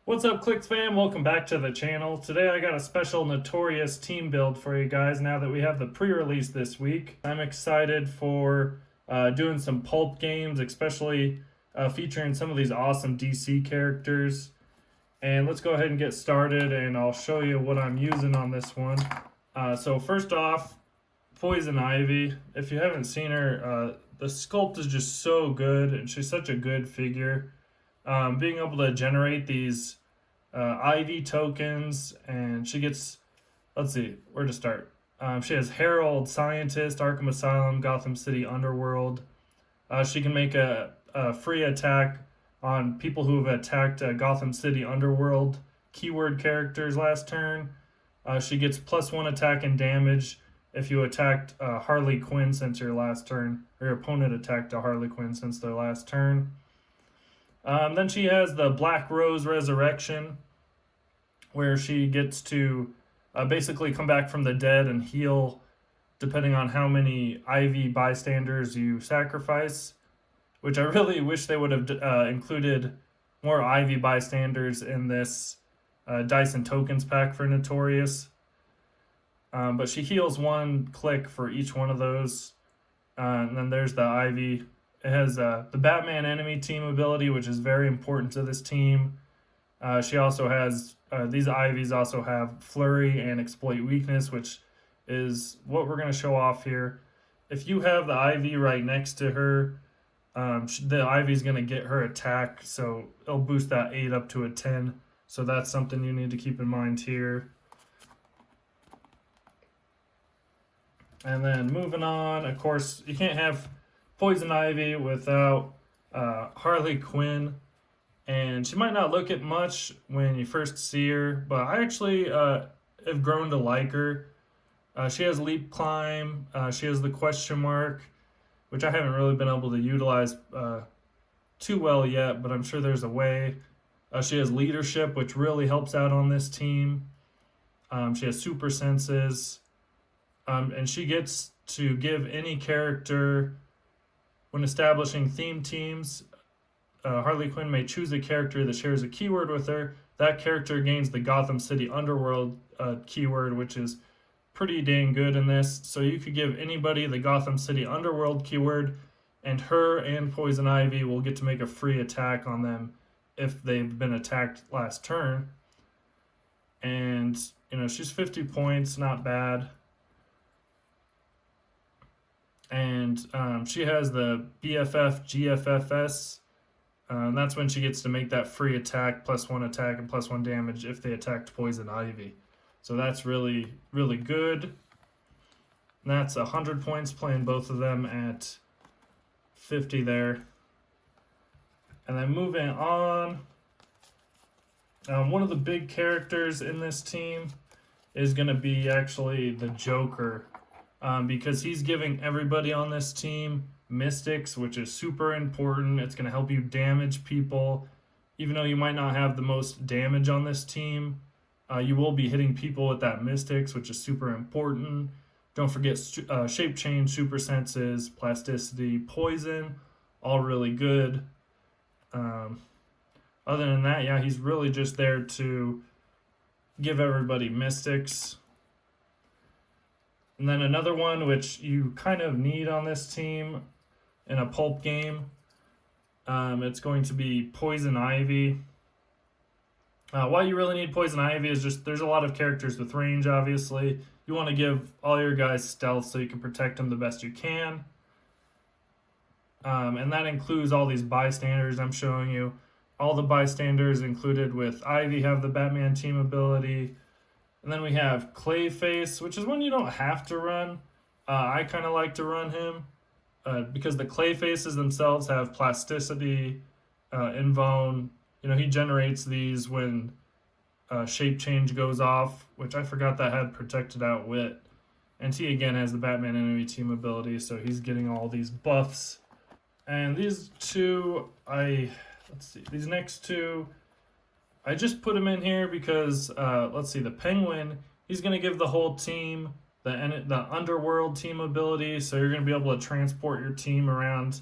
What's up, Clicks fam? Welcome back to the channel. Today I got a special Notorious team build for you guys now that we have the pre-release this week. I'm excited for doing some Pulp games, especially featuring some of these awesome DC characters. And let's go ahead and get started and I'll show you what I'm using on this one. So first off, Poison Ivy. If you haven't seen her, the sculpt is just so good and she's such a good figure. Being able to generate these Ivy tokens, and she gets, let's see, where to start. She has Herald, Scientist, Arkham Asylum, Gotham City, Underworld. She can make a free attack on people who have attacked Gotham City, Underworld keyword characters last turn. She gets +1 attack and damage if you attacked Harley Quinn since your last turn, or your opponent attacked a Harley Quinn since their last turn. Then she has the Black Rose Resurrection, where she gets to basically come back from the dead and heal depending on how many Ivy bystanders you sacrifice, which I really wish they would have included more Ivy bystanders in this Dice and Tokens pack for Notorious. But she heals 1 click for each one of those. And then there's the Ivy. It has the Batman Enemy Team ability, which is very important to this team. She also has, these Ivies also have Flurry and Exploit Weakness, which is what we're going to show off here. If you have the Ivy right next to her, the Ivy's going to get her attack, so it'll boost that 8 up to a 10. So that's something you need to keep in mind here. And then moving on, of course, you can't have Poison Ivy without Harley Quinn, and she might not look it much when you first see her, but I actually have grown to like her. She has Leap Climb, she has the question mark, which I haven't really been able to utilize too well yet, but I'm sure there's a way. She has Leadership, which really helps out on this team. She has Super Senses, and she gets to give any character. When establishing theme teams, Harley Quinn may choose a character that shares a keyword with her. That character gains the Gotham City Underworld keyword, which is pretty dang good in this. So you could give anybody the Gotham City Underworld keyword, and her and Poison Ivy will get to make a free attack on them if they've been attacked last turn. And, she's 50 points, not bad. And she has the BFF GFFS. That's when she gets to make that free attack, +1 attack and +1 damage if they attacked Poison Ivy. So that's really, really good. And that's 100 points playing both of them at 50 there. And then moving on, one of the big characters in this team is going to be actually the Joker. Because he's giving everybody on this team mystics, which is super important. It's going to help you damage people. Even though you might not have the most damage on this team, you will be hitting people with that mystics, which is super important. Don't forget Shape Change, Super Senses, Plasticity, Poison, all really good. Other than that, yeah, he's really just there to give everybody mystics. And then another one which you kind of need on this team in a Pulp game, it's going to be Poison Ivy. Why you really need Poison Ivy is just there's a lot of characters with range, obviously. You want to give all your guys stealth so you can protect them the best you can. And that includes all these bystanders I'm showing you. All the bystanders included with Ivy have the Batman team ability. And then we have Clayface, which is one you don't have to run. I kind of like to run him because the Clayfaces themselves have Plasticity, Invone. He generates these when Shape Change goes off, which I forgot that had Protected Out Wit. And he again has the Batman Enemy Team ability, so he's getting all these buffs. And these two, these next two, I just put him in here because, let's see, the Penguin, he's going to give the whole team the Underworld team ability, so you're going to be able to transport your team around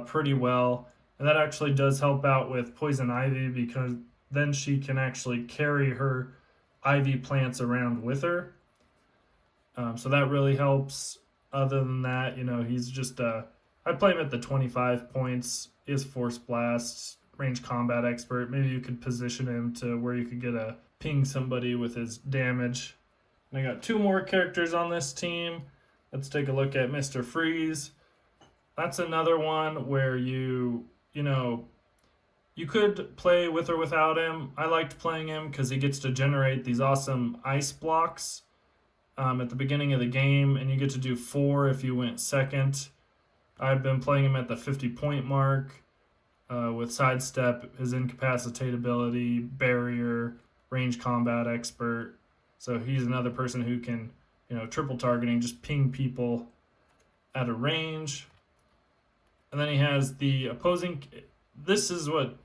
pretty well. And that actually does help out with Poison Ivy then she can actually carry her ivy plants around with her. So that really helps. Other than that, he's just I play him at the 25 points. He has Force Blast, range combat expert. Maybe you could position him to where you could get a ping somebody with his damage. And I got two more characters on this team. Let's take a look at Mr. Freeze. That's another one where you could play with or without him. I liked playing him because he gets to generate these awesome ice blocks at the beginning of the game, and you get to do 4 if you went second. I've been playing him at the 50-point mark with sidestep, his incapacitate ability, barrier, range combat expert. So he's another person who can, triple targeting, just ping people at a range. And then he has the opposing. This is what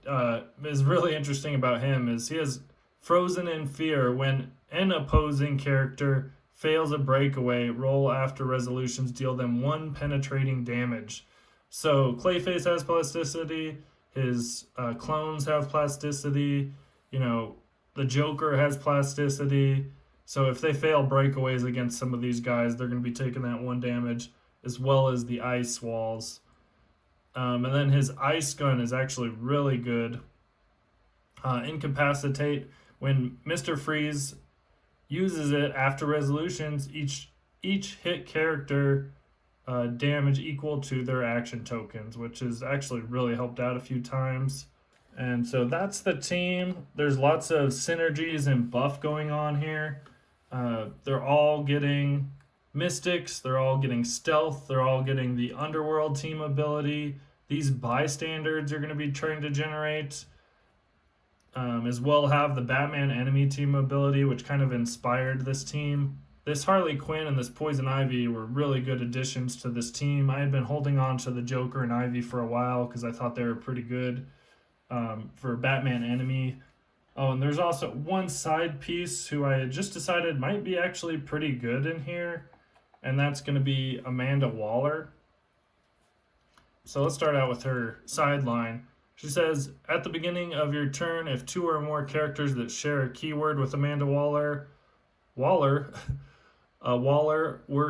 is really interesting about him is he has Frozen in Fear. When an opposing character fails a breakaway, roll after resolutions, deal them 1 penetrating damage. So Clayface has plasticity. His clones have plasticity. The Joker has plasticity. So if they fail breakaways against some of these guys, they're going to be taking that 1 damage, as well as the ice walls. And then his ice gun is actually really good. Incapacitate. When Mr. Freeze uses it after resolutions, each hit character damage equal to their action tokens, which has actually really helped out a few times. And so that's the team. There's lots of synergies and buff going on here. They're all getting mystics, they're all getting stealth, they're all getting the Underworld team ability. These bystanders are going to be trying to generate. As well have the Batman Enemy Team ability, which kind of inspired this team. This Harley Quinn and this Poison Ivy were really good additions to this team. I had been holding on to the Joker and Ivy for a while because I thought they were pretty good for Batman Enemy. Oh, and there's also one side piece who I had just decided might be actually pretty good in here, and that's going to be Amanda Waller. So let's start out with her sideline. She says, at the beginning of your turn, if 2 or more characters that share a keyword with Amanda Waller were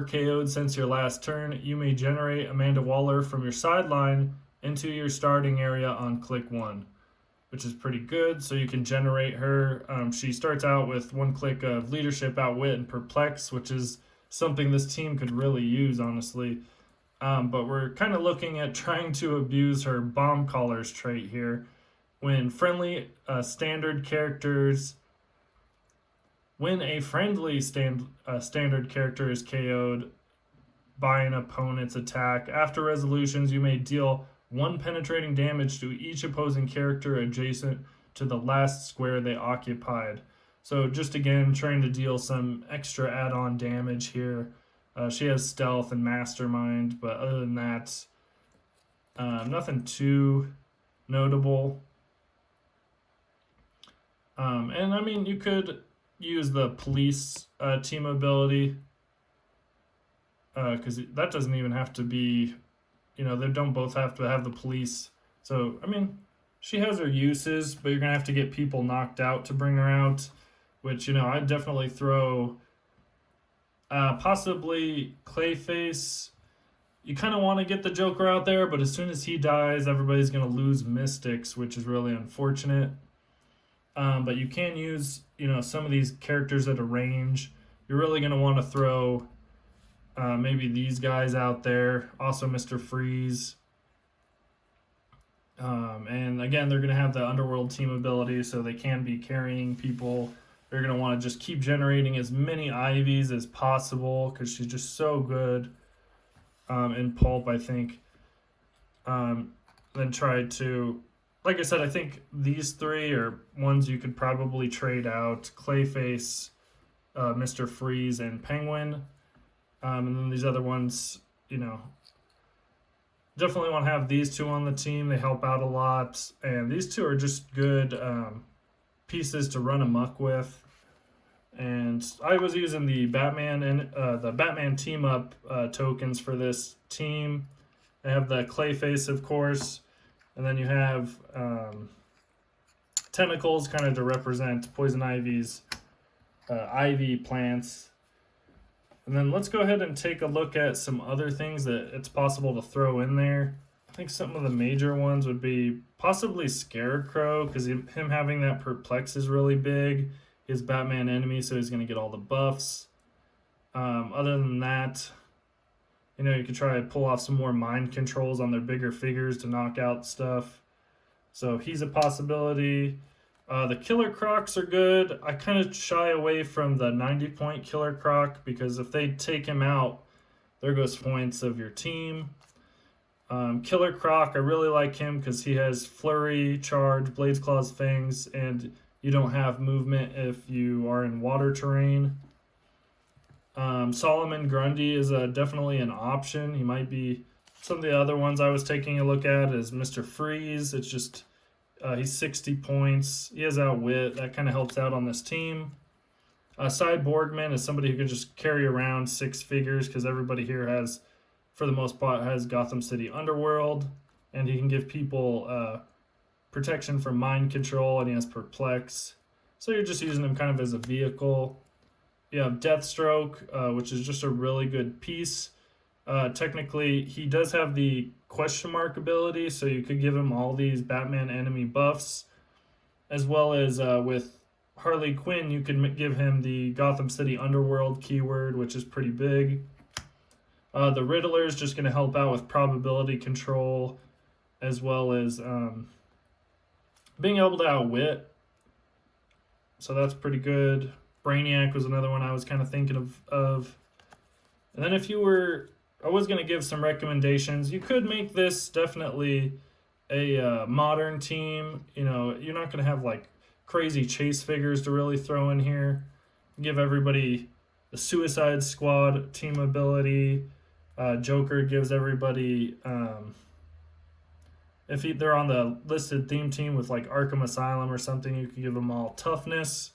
KO'd since your last turn, you may generate Amanda Waller from your sideline into your starting area on click 1, which is pretty good. So you can generate her. She starts out with 1 click of Leadership, Outwit, and Perplex, which is something this team could really use, honestly. But we're kind of looking at trying to abuse her Bomb Callers trait here. When a friendly standard character is KO'd by an opponent's attack, after resolutions, you may deal 1 penetrating damage to each opposing character adjacent to the last square they occupied. So just again, trying to deal some extra add-on damage here. She has stealth and mastermind, but other than that, nothing too notable. And I mean, you could use the police team ability because that doesn't even have to be, they don't both have to have the police. So, I mean, she has her uses, but you're going to have to get people knocked out to bring her out, which, I'd definitely throw... possibly Clayface. You kind of want to get the Joker out there, but as soon as he dies, everybody's going to lose Mystics, which is really unfortunate. But you can use, some of these characters at a range. You're really going to want to throw maybe these guys out there. Also Mr. Freeze. And again, they're going to have the Underworld team ability, so they can be carrying people. You're going to want to just keep generating as many Ivies as possible because she's just so good in Pulp, I think. Then try to, like I said, I think these 3 are ones you could probably trade out. Clayface, Mr. Freeze, and Penguin. And then these other ones, definitely want to have these 2 on the team. They help out a lot. And these 2 are just good... pieces to run amok with. And I was using the Batman team up tokens for this team. I have the Clayface, of course, and then you have tentacles, kind of to represent Poison Ivy's ivy plants. And then let's go ahead and take a look at some other things that it's possible to throw in there. I think some of the major ones would be possibly Scarecrow, because him having that perplex is really big. He's Batman enemy, so he's going to get all the buffs. Other than that, you know, you could try to pull off some more mind controls on their bigger figures to knock out stuff. So he's a possibility. The Killer Crocs are good. I kind of shy away from the 90-point Killer Croc, because if they take him out, there goes points of your team. Killer Croc, I really like him because he has Flurry, Charge, Blades, Claws, Fangs, and you don't have movement if you are in water terrain. Solomon Grundy is definitely an option. He might be. Some of the other ones I was taking a look at is Mr. Freeze. It's just he's 60 points. He has Outwit. That kind of helps out on this team. Cyborgman is somebody who can just carry around 6 figures, because everybody here has, for the most part, has Gotham City Underworld, and he can give people protection from mind control, and he has Perplex. So you're just using him kind of as a vehicle. You have Deathstroke, which is just a really good piece. Technically, he does have the question mark ability, so you could give him all these Batman enemy buffs, as well as with Harley Quinn, you could give him the Gotham City Underworld keyword, which is pretty big. The Riddler is just going to help out with probability control, as well as being able to outwit. So that's pretty good. Brainiac was another one I was kind of thinking of. And then if you were, I was going to give some recommendations. You could make this definitely a modern team. You know, you're not going to have like crazy chase figures to really throw in here. Give everybody the Suicide Squad team ability. Joker gives everybody, if they're on the listed theme team with like Arkham Asylum or something, you could give them all toughness.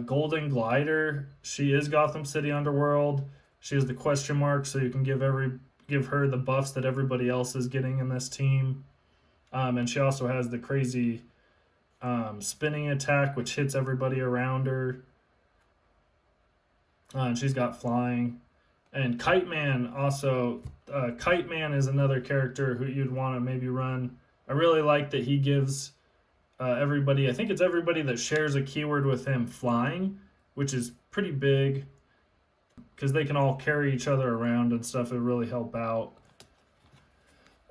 Golden Glider, she is Gotham City Underworld. She has the question mark, so you can give her the buffs that everybody else is getting in this team. And she also has the crazy spinning attack, which hits everybody around her. And she's got flying. And Kite Man also, Kite Man is another character who you'd want to maybe run. I really like that he gives everybody, I think it's everybody that shares a keyword with him, flying, which is pretty big, because they can all carry each other around and stuff. It really help out.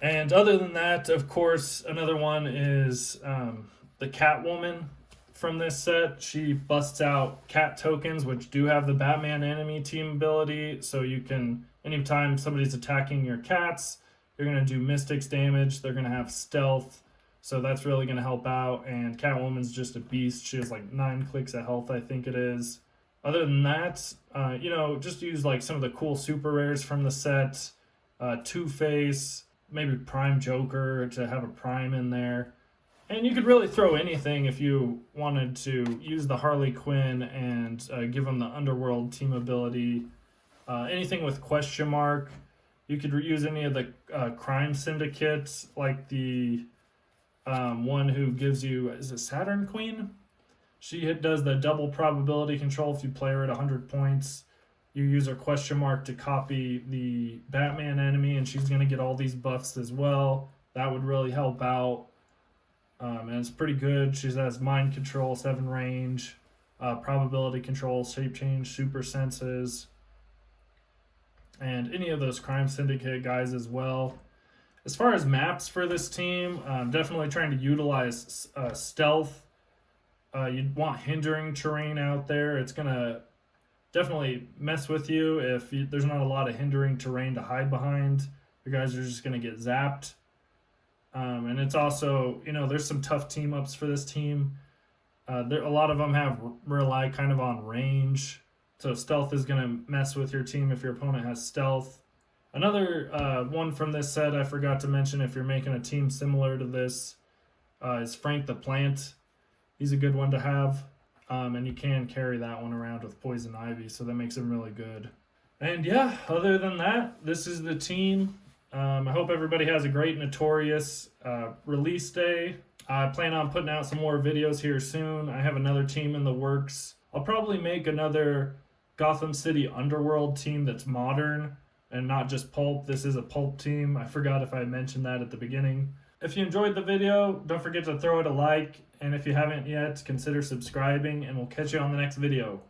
And other than that, of course, another one is the Catwoman from this set. She busts out cat tokens, which do have the Batman Enemy Team ability. So you can, anytime somebody's attacking your cats, you're going to do Mystics damage. They're going to have stealth. So that's really going to help out. And Catwoman's just a beast. She has like 9 clicks of health, I think it is. Other than that, you know, just use like some of the cool super rares from the set. Two-Face, maybe Prime Joker to have a Prime in there. And you could really throw anything if you wanted to use the Harley Quinn and give them the Underworld team ability. Anything with question mark. You could use any of the crime syndicates, like the one who gives you, is it Saturn Queen? She does the double probability control if you play her at 100 points. You use her question mark to copy the Batman enemy, and she's going to get all these buffs as well. That would really help out. And it's pretty good. She has mind control, 7 range, probability control, shape change, super senses, and any of those crime syndicate guys as well. As far as maps for this team, definitely trying to utilize stealth. You'd want hindering terrain out there. It's going to definitely mess with you if there's not a lot of hindering terrain to hide behind. You guys are just going to get zapped. And it's also, you know, there's some tough team ups for this team. A lot of them rely kind of on range. So stealth is going to mess with your team if your opponent has stealth. Another one from this set I forgot to mention, if you're making a team similar to this, is Frank the Plant. He's a good one to have. And you can carry that one around with Poison Ivy, so that makes him really good. And yeah, other than that, this is the team. I hope everybody has a great Notorious release day. I plan on putting out some more videos here soon. I have another team in the works. I'll probably make another Gotham City Underworld team that's modern and not just Pulp. This is a Pulp team. I forgot if I mentioned that at the beginning. If you enjoyed the video, don't forget to throw it a like. And if you haven't yet, consider subscribing, and we'll catch you on the next video.